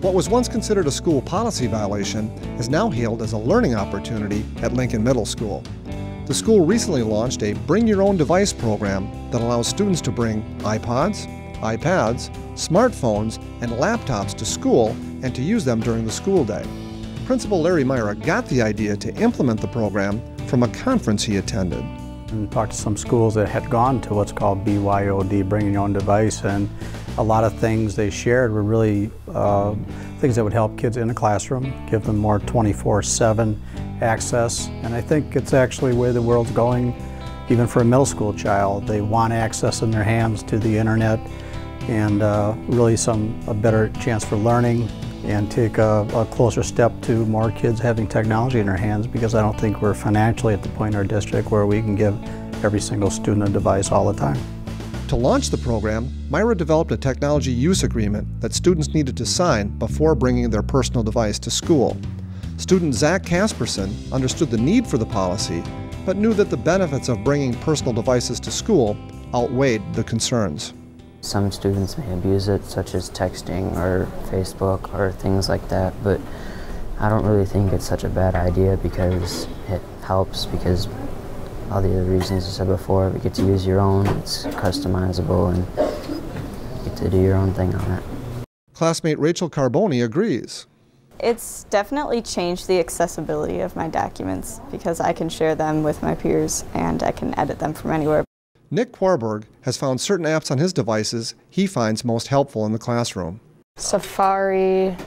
What was once considered a school policy violation is now hailed as a learning opportunity at Lincoln Middle School. The school recently launched a Bring Your Own Device program that allows students to bring iPods, iPads, smartphones, and laptops to school and to use them during the school day. Principal Larry Myra got the idea to implement the program from a conference he attended. And talked to some schools that had gone to what's called BOYD, Bring Your Own Device, and a lot of things they shared were really things that would help kids in the classroom, give them more 24/7 access. And I think it's actually where the world's going, even for a middle school child. They want access in their hands to the internet and really a better chance for learning, and take a closer step to more kids having technology in their hands, because I don't think we're financially at the point in our district where we can give every single student a device all the time. To launch the program, Myra developed a technology use agreement that students needed to sign before bringing their personal device to school. Student Zach Casperson understood the need for the policy, but knew that the benefits of bringing personal devices to school outweighed the concerns. Some students may abuse it, such as texting or Facebook or things like that, but I don't really think it's such a bad idea because it helps, because all the other reasons I said before, you get to use your own, it's customizable, and you get to do your own thing on it. Classmate Rachel Carboni agrees. It's definitely changed the accessibility of my documents because I can share them with my peers and I can edit them from anywhere. Nick Quarberg has found certain apps on his devices he finds most helpful in the classroom. Safari,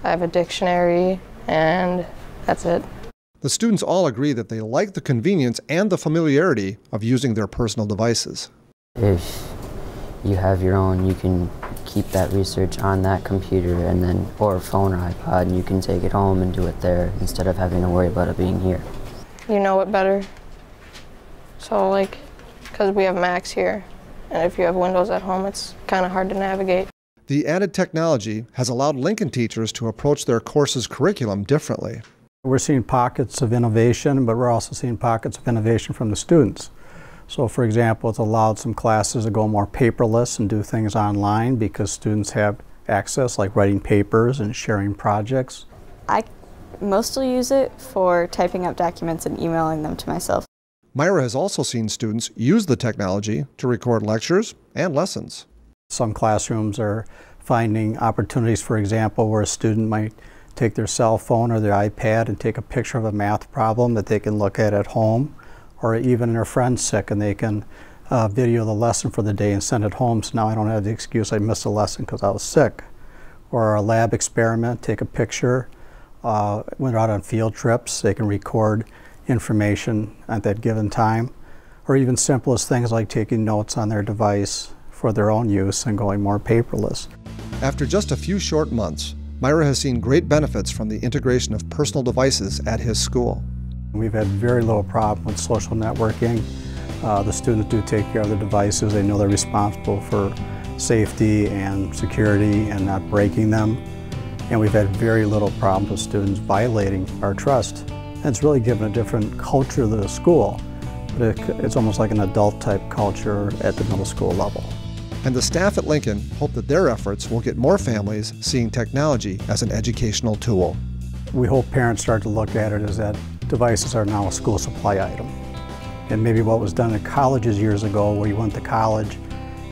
I have a dictionary, and that's it. The students all agree that they like the convenience and the familiarity of using their personal devices. If you have your own, you can keep that research on that computer and then, or phone or iPod, and you can take it home and do it there instead of having to worry about it being here. You know it better. So because we have Macs here, and if you have Windows at home, it's kind of hard to navigate. The added technology has allowed Lincoln teachers to approach their course's curriculum differently. We're seeing pockets of innovation, but we're also seeing pockets of innovation from the students. So for example, it's allowed some classes to go more paperless and do things online because students have access, like writing papers and sharing projects. I mostly use it for typing up documents and emailing them to myself. Myra has also seen students use the technology to record lectures and lessons. Some classrooms are finding opportunities, for example, where a student might take their cell phone or their iPad and take a picture of a math problem that they can look at home, or even their friend's sick and they can video the lesson for the day and send it home, so now I don't have the excuse I missed a lesson because I was sick. Or a lab experiment, take a picture. When they're out on field trips, they can record information at that given time, or even simplest things like taking notes on their device for their own use and going more paperless. After just a few short months, Myra has seen great benefits from the integration of personal devices at his school. We've had very little problem with social networking. The students do take care of the devices. They know they're responsible for safety and security and not breaking them. And we've had very little problems with students violating our trust. And it's really given a different culture to the school, but it's almost like an adult-type culture at the middle school level. And the staff at Lincoln hope that their efforts will get more families seeing technology as an educational tool. We hope parents start to look at it as that devices are now a school supply item. And maybe what was done at colleges years ago, where you went to college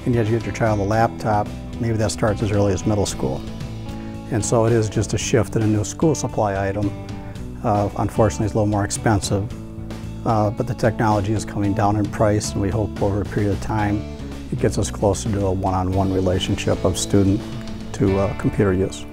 and you had to get your child a laptop, maybe that starts as early as middle school. And so it is just a shift in a new school supply item. Unfortunately, it's a little more expensive, but the technology is coming down in price, and we hope over a period of time it gets us closer to a one-on-one relationship of student to computer use.